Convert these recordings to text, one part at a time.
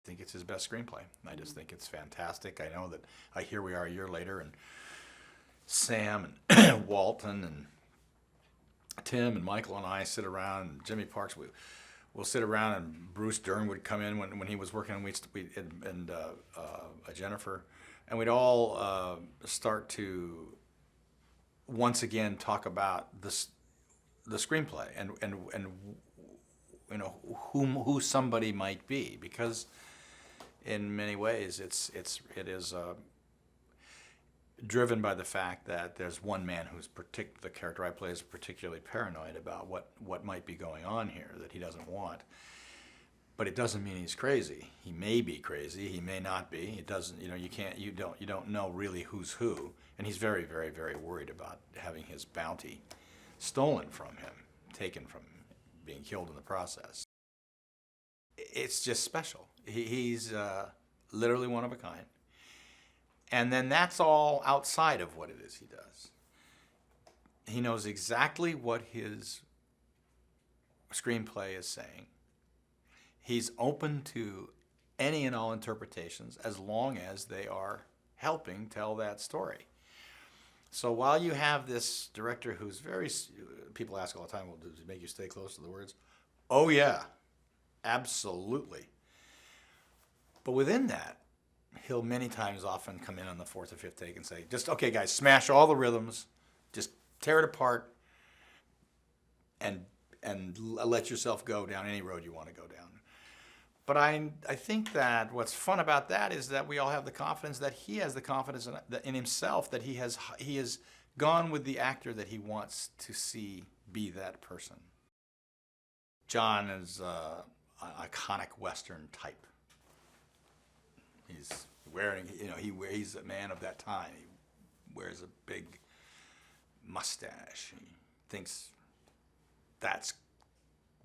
think it's his best screenplay. I just think it's fantastic. I know that here we are a year later, and Sam and Walton and Tim and Michael and I sit around, and Jimmy Parks, we'll sit around, and Bruce Dern would come in when he was working, and Jennifer, and we'd all start to once again talk about the screenplay and you know who somebody might be, because in many ways it is driven by the fact that there's one man who's the character I play is particularly paranoid about what might be going on here that he doesn't want. But it doesn't mean he's crazy. He may be crazy. He may not be. It doesn't. You know, you don't know really who's who. And he's very, very, very worried about having his bounty stolen from him, taken from him, being killed in the process. It's just special. He's literally one of a kind. And then that's all outside of what it is he does. He knows exactly what his screenplay is saying. He's open to any and all interpretations as long as they are helping tell that story. So while you have this director who's people ask all the time, well, does it make you stay close to the words? Oh yeah, absolutely. But within that, he'll many times often come in on the fourth or fifth take and say, just, okay guys, smash all the rhythms, just tear it apart, and let yourself go down any road you want to go down. But I think that what's fun about that is that we all have the confidence that he has the confidence in himself, that he has gone with the actor that he wants to see be that person. John is an iconic Western type. He's wearing, he's a man of that time. He wears a big mustache. He thinks that's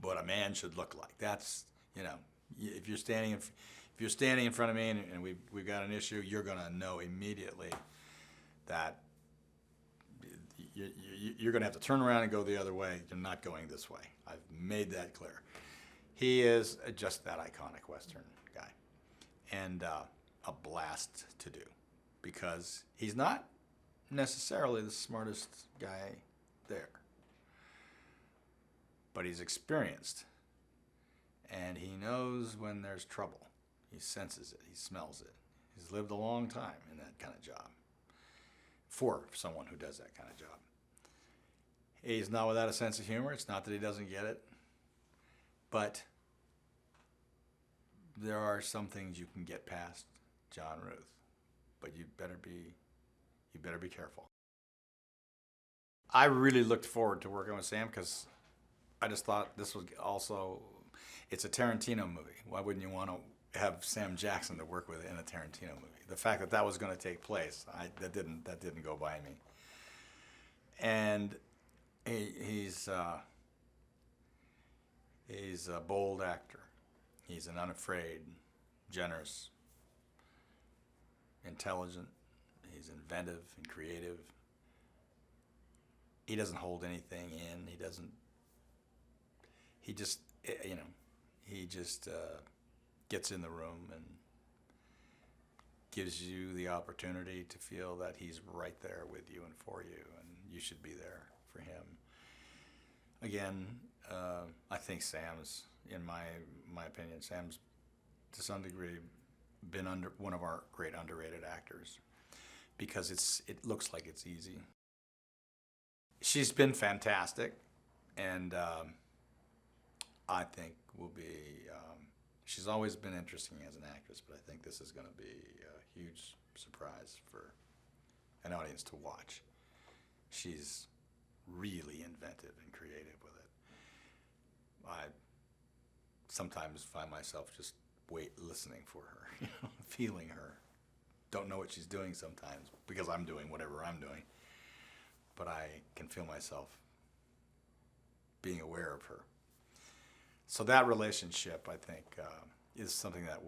what a man should look like. That's, if you're standing in front of me and we've got an issue, you're gonna know immediately that you're gonna have to turn around and go the other way. You're not going this way. I've made that clear. He is just that iconic Western guy, and a blast to do, because he's not necessarily the smartest guy there, but he's experienced. And he knows when there's trouble. He senses it. He smells it. He's lived a long time in that kind of job, for someone who does that kind of job. He's not without a sense of humor. It's not that he doesn't get it. But there are some things you can get past John Ruth. But you better be careful. I really looked forward to working with Sam, because I just thought this was also... It's a Tarantino movie. Why wouldn't you want to have Sam Jackson to work with in a Tarantino movie? The fact that that was going to take place, that didn't go by me. And he's a bold actor. He's an unafraid, generous, intelligent. He's inventive and creative. He doesn't hold anything in. He just gets in the room and gives you the opportunity to feel that he's right there with you and for you, and you should be there for him. Again, I think Sam's, in my opinion, Sam's to some degree been one of our great underrated actors, because it looks like it's easy. She's been fantastic, and I think will be, she's always been interesting as an actress, but I think this is going to be a huge surprise for an audience to watch. She's really inventive and creative with it. I sometimes find myself just listening for her, feeling her. Don't know what she's doing sometimes, because I'm doing whatever I'm doing, but I can feel myself being aware of her. So that relationship, I think, is something I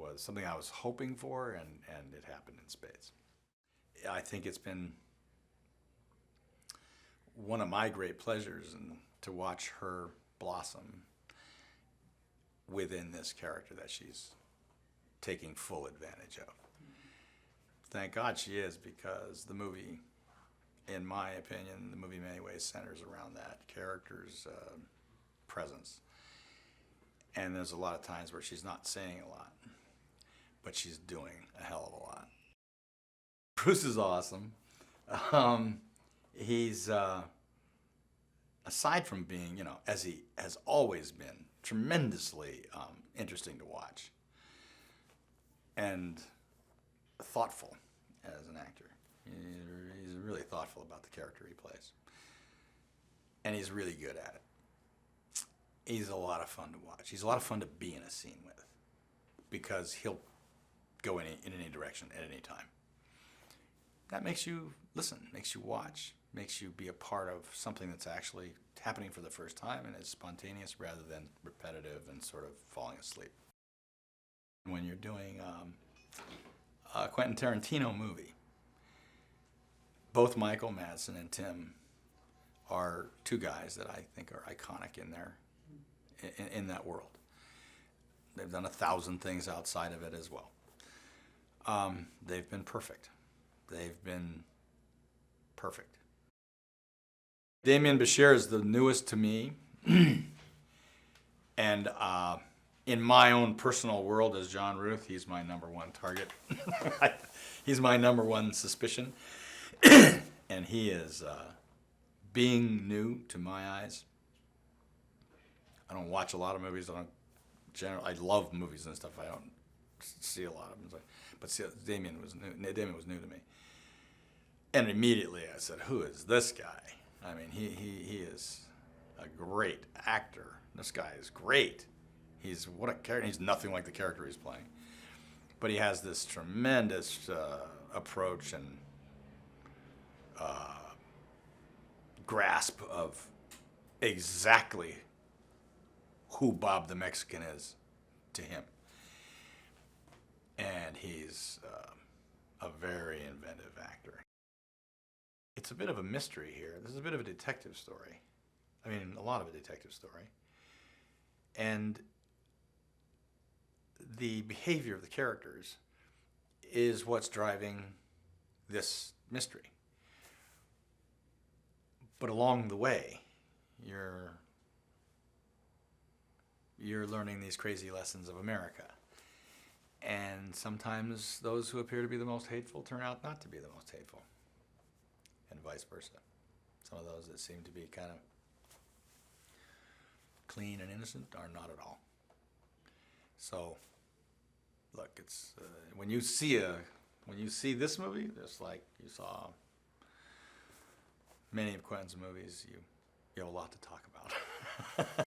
was hoping for, and it happened in spades. I think it's been one of my great pleasures to watch her blossom within this character that she's taking full advantage of. Thank God she is, because the movie, in my opinion, the movie in many ways centers around that character's presence. And there's a lot of times where she's not saying a lot, but she's doing a hell of a lot. Bruce is awesome. He's, aside from being, as he has always been, tremendously interesting to watch and thoughtful as an actor. He's really thoughtful about the character he plays. And he's really good at it. He's a lot of fun to watch. He's a lot of fun to be in a scene with, because he'll go in any direction at any time. That makes you listen, makes you watch, makes you be a part of something that's actually happening for the first time and is spontaneous rather than repetitive and sort of falling asleep. When you're doing a Quentin Tarantino movie, both Michael Madsen and Tim are two guys that I think are iconic in that world. They've done 1,000 things outside of it as well. They've been perfect. They've been perfect. Damien Bashir is the newest to me. And in my own personal world as John Ruth, he's my number one target. He's my number one suspicion. And he is, being new to my eyes. I don't watch a lot of movies. I love movies and stuff. I don't see a lot of them. But see, Damien was new to me. And immediately I said, who is this guy? I mean, he is a great actor. This guy is great. What a character. He's nothing like the character he's playing. But he has this tremendous approach and grasp of exactly who Bob the Mexican is to him. And he's a very inventive actor. It's a bit of a mystery here. This is a bit of a detective story. I mean, a lot of a detective story. And the behavior of the characters is what's driving this mystery. But along the way, you're learning these crazy lessons of America. And sometimes those who appear to be the most hateful turn out not to be the most hateful. And vice versa. Some of those that seem to be kind of clean and innocent are not at all. So, look, it's when you see this movie, just like you saw many of Quentin's movies, you have a lot to talk about.